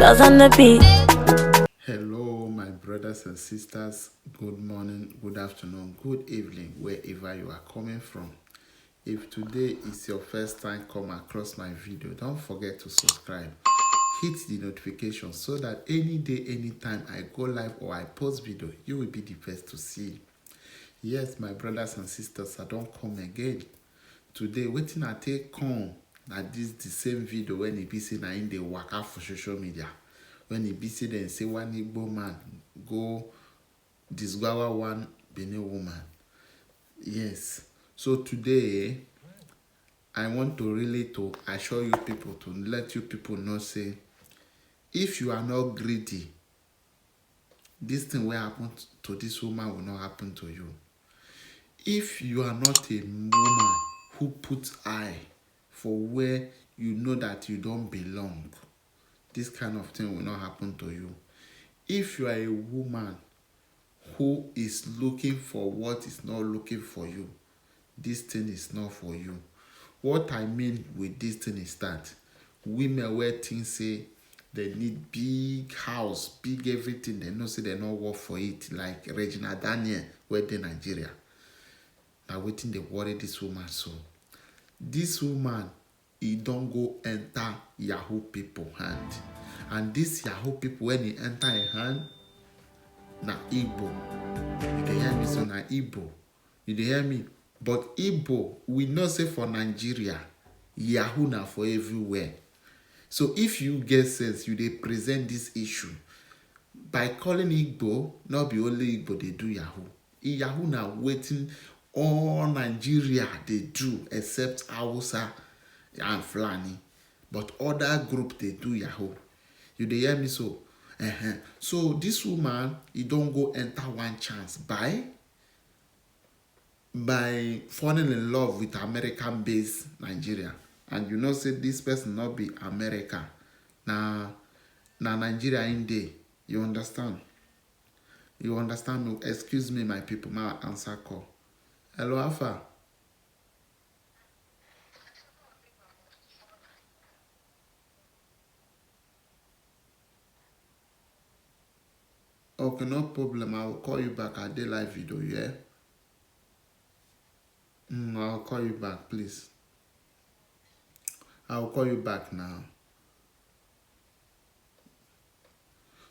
girls on the beat. Hello, my brothers and sisters. Good morning, good afternoon, good evening, wherever you are coming from. If today is your first time come across my video, don't forget to subscribe. Hit the notification so that any day, anytime I go live or I post video, you will be the first to see. Yes, my brothers and sisters, I don't come again. Today, waiting I take come that this the same video when it be say na in the waka for social media. When it be say then say one Igbo man go discover one Benin woman. Yes. So today I want to really to assure you people, to let you people know, say if you are not greedy, this thing will happen to this woman will not happen to you. If you are not a woman who puts eye for where you know that you don't belong, this kind of thing will not happen to you. If you are a woman who is looking for what is not looking for you, this thing is not for you. What I mean with this thing is that women where things say they need big house, big everything, they know say they not work for it, like Regina Daniel, where they Nigeria. Now waiting they worry this woman. So this woman, he don't go enter Yahoo people hand. And this Yahoo people, when he enter a hand, na Igbo. You dey hear me? So na Igbo. You dey hear me? But Igbo, we know say for Nigeria, Yahoo na for everywhere. So if you get sense, you dey present this issue. By calling Igbo, not be only Igbo they do Yahoo. Yahoo na waiting all Nigeria they do, except Hausa and Fulani. But other group they do Yahoo. You dey hear me? So so this woman, he don't go enter one chance by falling in love with American based Nigeria. And you know say this person not be America, na Nigeria in day. You understand? You understand me? Excuse me, my people, my answer call. Hello, Alpha. Okay, no problem. I will call you back at the live video, yeah? I'll call you back, please. I'll call you back now.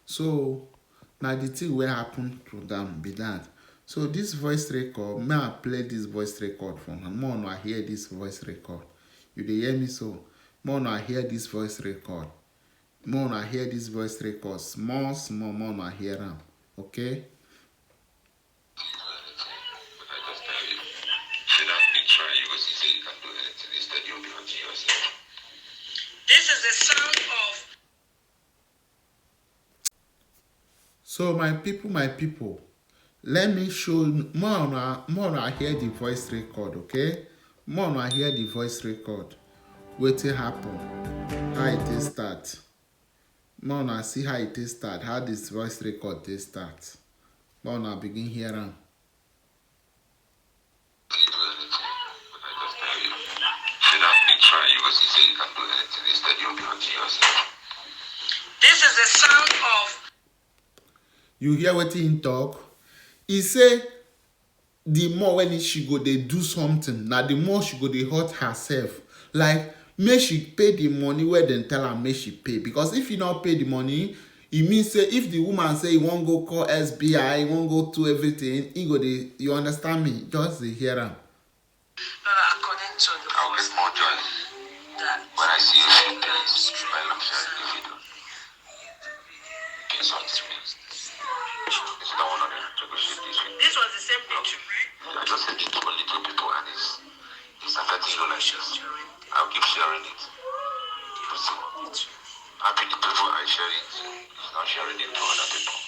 So, now the thing will happen to them be that. So this voice record, may I play this voice record from her? More no I hear this voice record. You dey hear me? So more no I hear this voice record. More no I hear this voice record. Small, more no I hear them. Okay? This is the sound of. So my people, let me show more I hear the voice record, okay? More I hear the voice record. Wetin happen? How it is start? More I see how it is start. How this voice record is start. More I begin hear am. This is the sound of. You hear what he talk? He say the more when she go they do something, now the more she go they hurt herself. Like may she pay the money where then tell her may she pay. Because if you not pay the money, it means say if the woman say he won't go call SBI, he won't go to everything, he go they, you understand me? Just they hear him. According to the I'll get more joy when I see you shoot this while I'm sharing the video. It's on this place. It's not one of them to go shoot this video. This was the same picture. I just sent it to little people and it's affecting your life. I'll keep sharing it. Happy the people I share it, it's not sharing it to other people.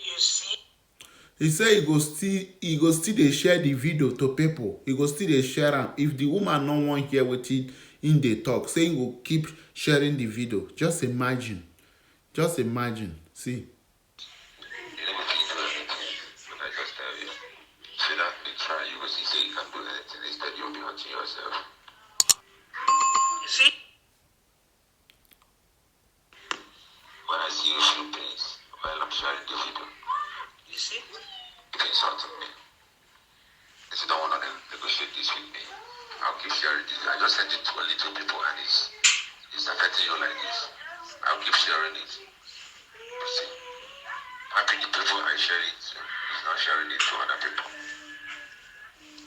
You see? He say he go still dey share the video to people. He go still dey share am. If the woman no wan hear wetin in dey talk, say he go keep sharing the video. Just imagine. Just imagine. See. video. You see? You're insulting me. If you don't want to negotiate this with me, I'll keep sharing this. I just sent it to a little people and it's affecting you like this. I'll keep sharing it. You see? Happy the people I share it to. It's not sharing it to other people.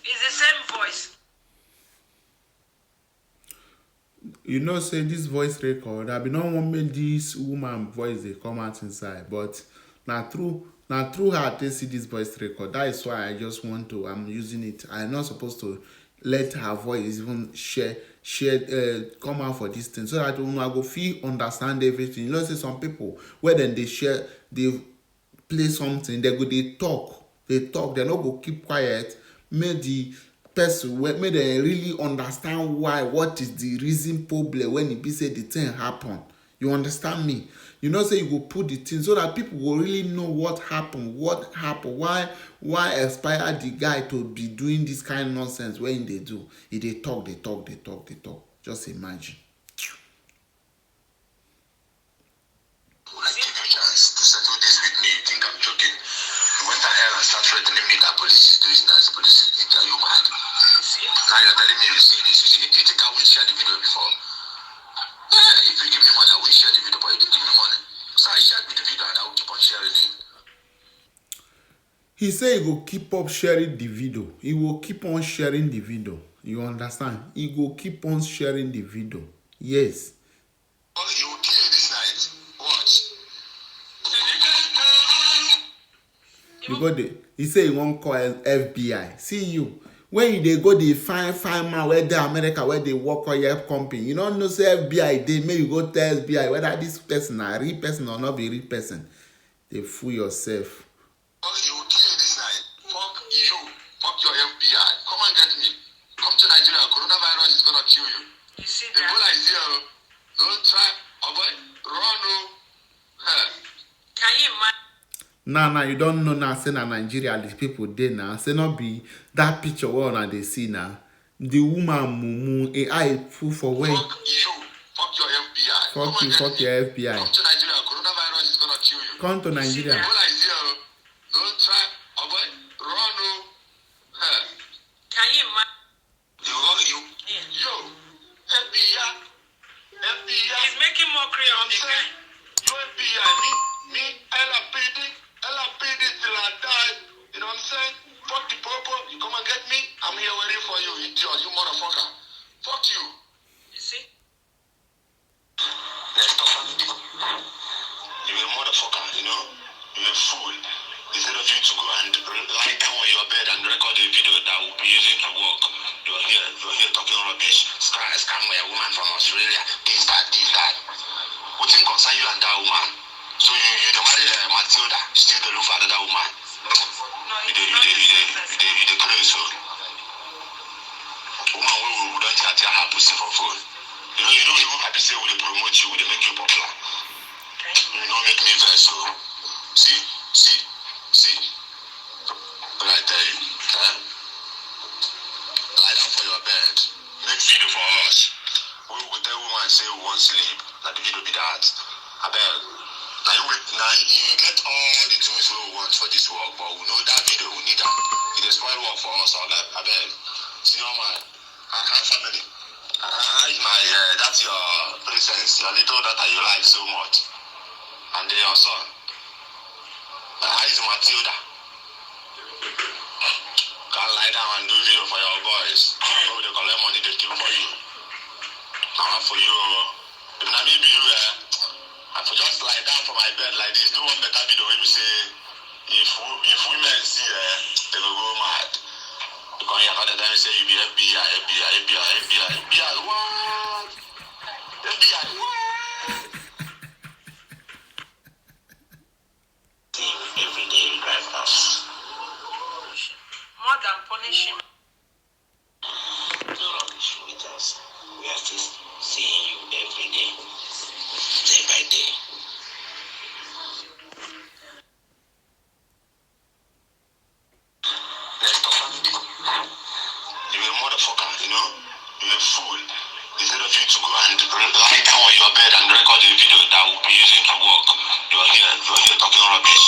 It's the same voice. You know, say this voice record, I be not want make this woman voice they come out inside, but now through her they see this voice record. That is why I just want to. I'm using it. I'm not supposed to let her voice even come out for this thing, so that when I go feel understand everything. You know, say some people where then they share, they play something, they talk, they not go keep quiet. Make the person make them really understand what is the reason problem when it be say the thing happen. You understand me? You know, say you go put the thing so that people will really know what happened, why inspire the guy to be doing this kind of nonsense when they do. If they talk. Just imagine. I give you a chance to settle this with me. You think I'm joking? You went ahead and start threatening me that police is doing that. Police is doing that. Are you mad? Now you're telling me you see this. You see, do you think I will share the video before? Yeah, if you give me money, I will share the video, but you didn't give me money. So I shared with the video and I will keep on sharing it. He say he will keep up sharing the video. He will keep on sharing the video. You understand? He will keep on sharing the video. Yes. Oh, you will kill this night. Watch. Because he say he won't call FBI. See you. When they go, they find man where the America where they work on your company. You don't know say FBI. They make you go tell FBI whether this person a real person or not be real person. They fool yourself. Oh, you will kill this night. Fuck you. Fuck your FBI. Come and get me. Come to Nigeria. Coronavirus is gonna kill you. You see The that? Ebola is here. Don't try. Oh boy, run oh. Can you imagine? Now you don't know now. Say na Nigeria, the people there now. Say not be that picture where una they see now. The woman mumu AI full for where? Fuck you. Fuck your FBI. Fuck you, fuck your FBI. Come to Nigeria. Coronavirus is gonna kill you. Come to Nigeria. Ebola is here. Don't try. Oh boy, run oh. Can you imagine? You. Yo. FBI. FBI. He's making mockery of the guy. You FBI. Me, LAPD till I die. You know what I'm saying? Fuck the popo. You come and get me. I'm here waiting for you, idiot. You motherfucker. Fuck you. You see? Let's talk about it. You're a motherfucker, you know? You're a fool. Instead of you to go and lie down on your bed and record a video that will be using to work, you're here talking rubbish. Scam a woman from Australia. This, that. What thing concern you and that woman? So you don't marry Matilda, still the look for another woman. No, You the crazy so. Woman we don't chat your happy for phone. You know even happy say we promote you, we make you popular. You don't make me vex so. See. What I tell you, lie down for your bed. Make video for us. We will tell woman say we want sleep. That the video be that. I bet. Now you get all the things we want for this work, but we know that video we need that. It is spoil work for us. I bet. See no man. I have family. That's your princess, your little daughter you like so much. And then your son. How is Matilda? Can lie down and do video for your boys. How they collect money they keep for you. Now for you. If not me be you, I for just lie down for my bed like this. Do one better video where you say if women see they will go mad. Because you have the time say you be FBI. What? FBI what? Every day you drive us. More than punishing. No rubbish with us. We are still seeing you every day. Day by day. Let's talk about it. You're a motherfucker, you know? You're a fool. Instead of you to go and lie down on your your bed and record a video that will be using to work. You're here talking rubbish.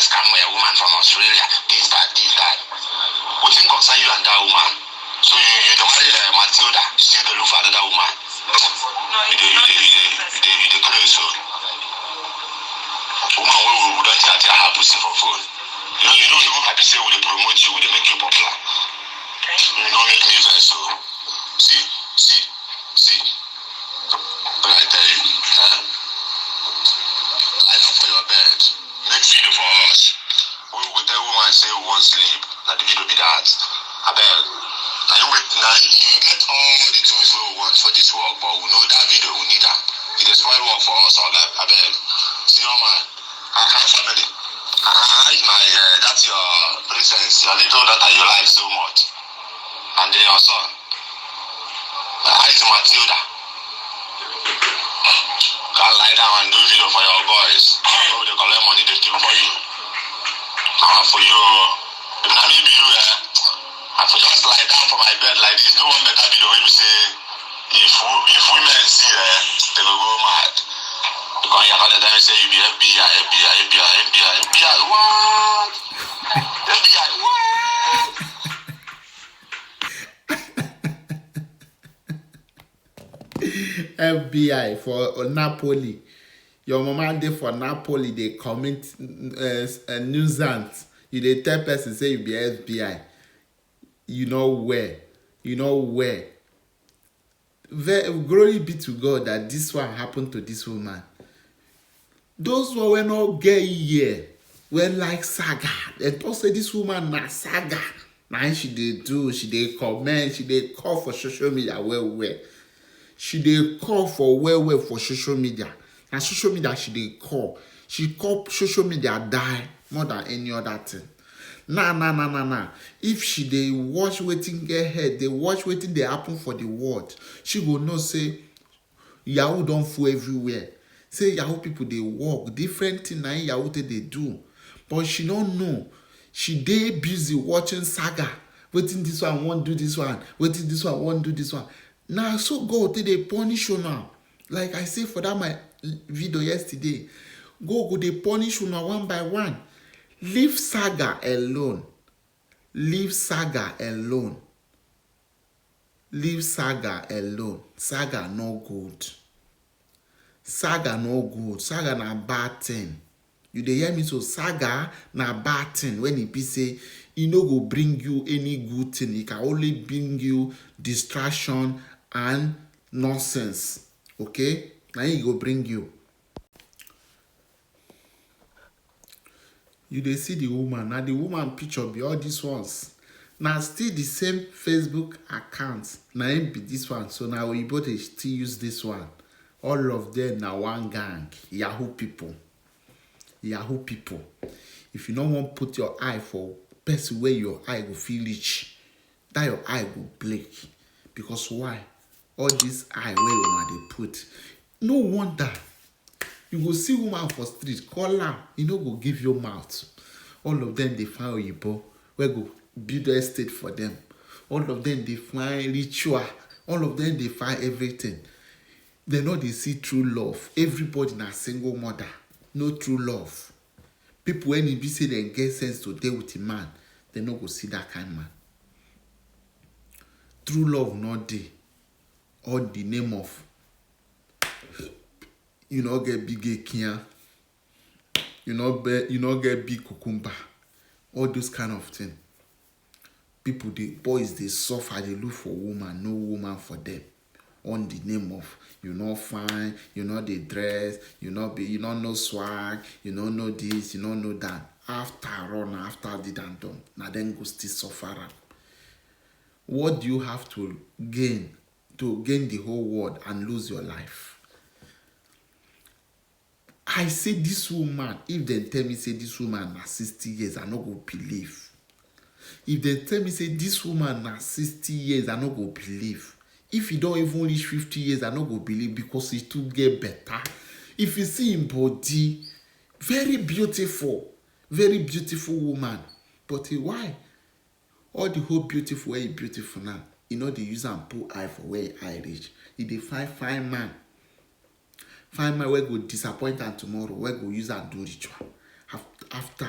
Scam a woman from Australia. This, that. We think concern you and that woman. So you don't marry Matilda. Still the look for another woman. You the crazy so. Woman we don't chat her pussy for phone. You know even happy say we promote you, we make you popular. You don't make me vex so. See. But I tell you, lie down for your bed. Make video for us. We will tell woman say we want sleep. Now the video be that. I bet. Now you get all the things we want for this work, but we know that video we need them. It is spoil work for us all. I bet. See your man. I have family. Is my that's your princess, your little daughter you like so much. And then your son. Is Matilda. Can lie down and do video for your boys. So they collect money they keep for you. For you. If not me be you, I for just lie down for my bed like this. No one better video when you say if women see they will go mad. Because you're gonna tell me say you be FBI, what? FBI, what? FBI for Napoli. Your mama dey for Napoli, they commit a nuisance. You dey tell person say you be FBI. You know where. Glory be to God that this one happened to this woman. Those one were not gay here. Were like saga. They don't say this woman na saga. Now she dey comment, she dey call for social media well. She dey call for well for social media. And social media she dey call. She call social media die more than any other thing. Nah. If she dey watch wetin get head, dey watch wetin dey happen for the world, she go know say Yahoo don full everywhere. Say Yahoo people dey work different thing na Yahoo they do, but she don't know. She dey busy watching saga. Wetin this one won't do this one. Wetin this one won't do this one. Now so God they punish you now. Like I say for that my video yesterday, go they punish you now one by one. Leave saga alone. Saga no good. Saga na bad thing. You dey hear me? So saga na bad thing. When it be say e no go bring you any good thing, it can only bring you distraction and nonsense. Okay? Now it go bring you. You dey see the woman. Now the woman picture be all these ones. Now still the same Facebook account. Now it be this one. So now we both still use this one. All of them now one gang. Yahoo people. If you don't want to put your eye for person where your eye will feel rich, that your eye will blink. Because why? All this eye where you they put. No wonder. You go see woman for street, call her, you know go give your mouth. All of them they find Oyibo, where go build an estate for them. All of them they find ritual. All of them they find everything. They know they see true love. Everybody na single mother. No true love. People when it be say they get sense to deal with a man, they no go see that kind of man. True love not dey. All the name of you know get big ekia. You know get big cucumber. All those kind of things. People, the boys, they suffer, they look for woman, no woman for them. On the name of you not fine, you know they dress, you not know swag, you don't know this, you don't know that. After did and done, now then go still suffer. What do you have to gain the whole world and lose your life? I say this woman, if they tell me say this woman na 60 years, I no go believe. If they tell me say this woman na 60 years, I no go believe. If you don't even reach 50 years, I no go believe because it too get better. If you see him body, very beautiful woman. But why? All the whole beautiful where beautiful now. You know they use and put eye for where eye reach. If they find fine man. Find man wey go disappoint am tomorrow, wey go use am do ritual. After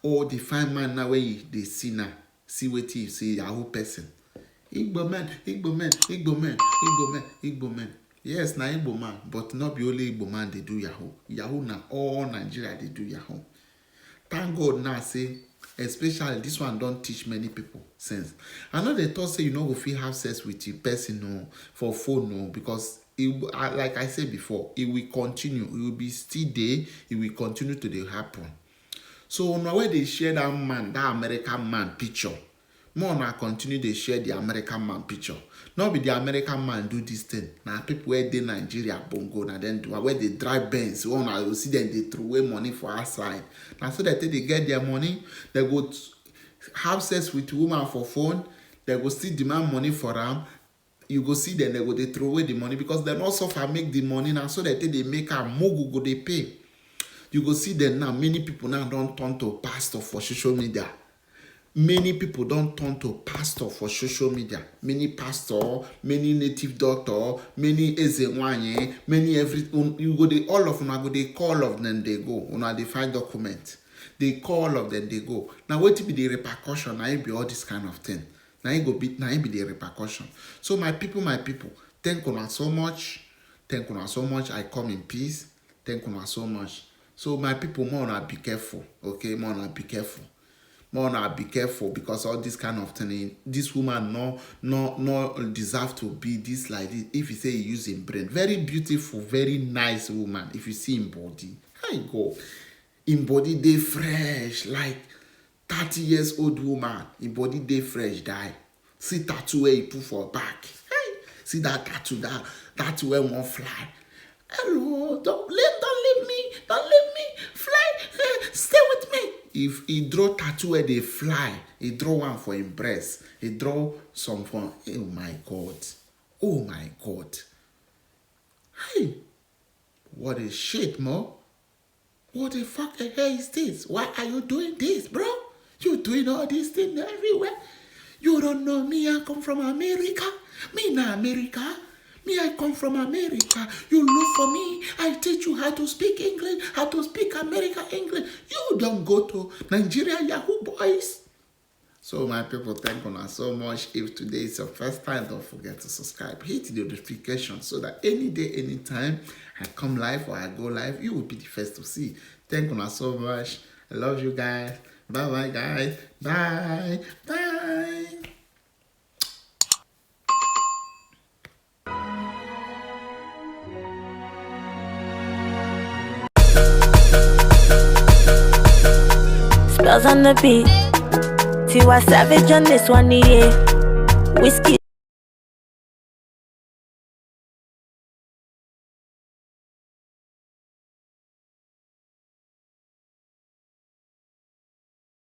all the fine man now wey dey see now, see wetin you say Yahoo person. Igbo men. Yes, na Igbo man, but not be only Igbo man they do Yahoo. Yahoo na all Nigeria they do Yahoo. Thank God now say, especially this one don't teach many people sense. I know they thought say you know if you have sex with your person no, for phone no, because it, like I said before, it will continue. It will be still there. It will continue to dey happen. So now where they share that man, that American man picture, more now continue they share the American man picture. Not be the American man do this thing. Now people where they Nigeria bongo now then do where they drive Benz. Oh now you see them they throw away money for outside. Now so that they get their money, they go have sex with woman for phone. They go still demand money for them. You go see them, they throw away the money because they not suffer make the money now so that they make a mogu go they pay. You go see them now. Many people now don't turn to pastor for social media. Many people don't turn to pastor for social media. Many pastor, many native doctor, many ezewanye, many everything. You go they all of them go they call of them they go. Una they find document. They call of them they go. Now what be the repercussion? Now it be all this kind of thing. Now it go be the repercussion. So my people, thank you so much. Thank you so much. I come in peace. Thank you so much. So my people, more now be careful. Okay, more now be careful. More now be careful because all this kind of thing. This woman no deserve to be this like this. If you say you use him brain, very beautiful, very nice woman. If you see him body, how you go? Him body they fresh like 30 years old woman. Him body they fresh die. See tattoo where he put for back. Hey, see that tattoo tattoo where won't fly. Hello, don't leave me fly. Stay with me. If he draw tattoo where they fly, he draw one for him breast. He draw some for. Oh my God. Hey, what a shit, Mo. What the fuck the hell is this? Why are you doing this, bro? You doing all these things everywhere. You don't know me. I come from America. Me not America. Me, I come from America. You look for me. I teach you how to speak English, how to speak American English. You don't go to Nigeria Yahoo boys. So my people, thank you so much. If today is your first time, don't forget to subscribe. Hit the notification so that any day, anytime I come live or I go live, you will be the first to see. Thank you so much. I love you guys. Bye-bye, guys. Bye. Bye. Spells on the beat. Tiwa Savage on this one, yeah. Whiskey.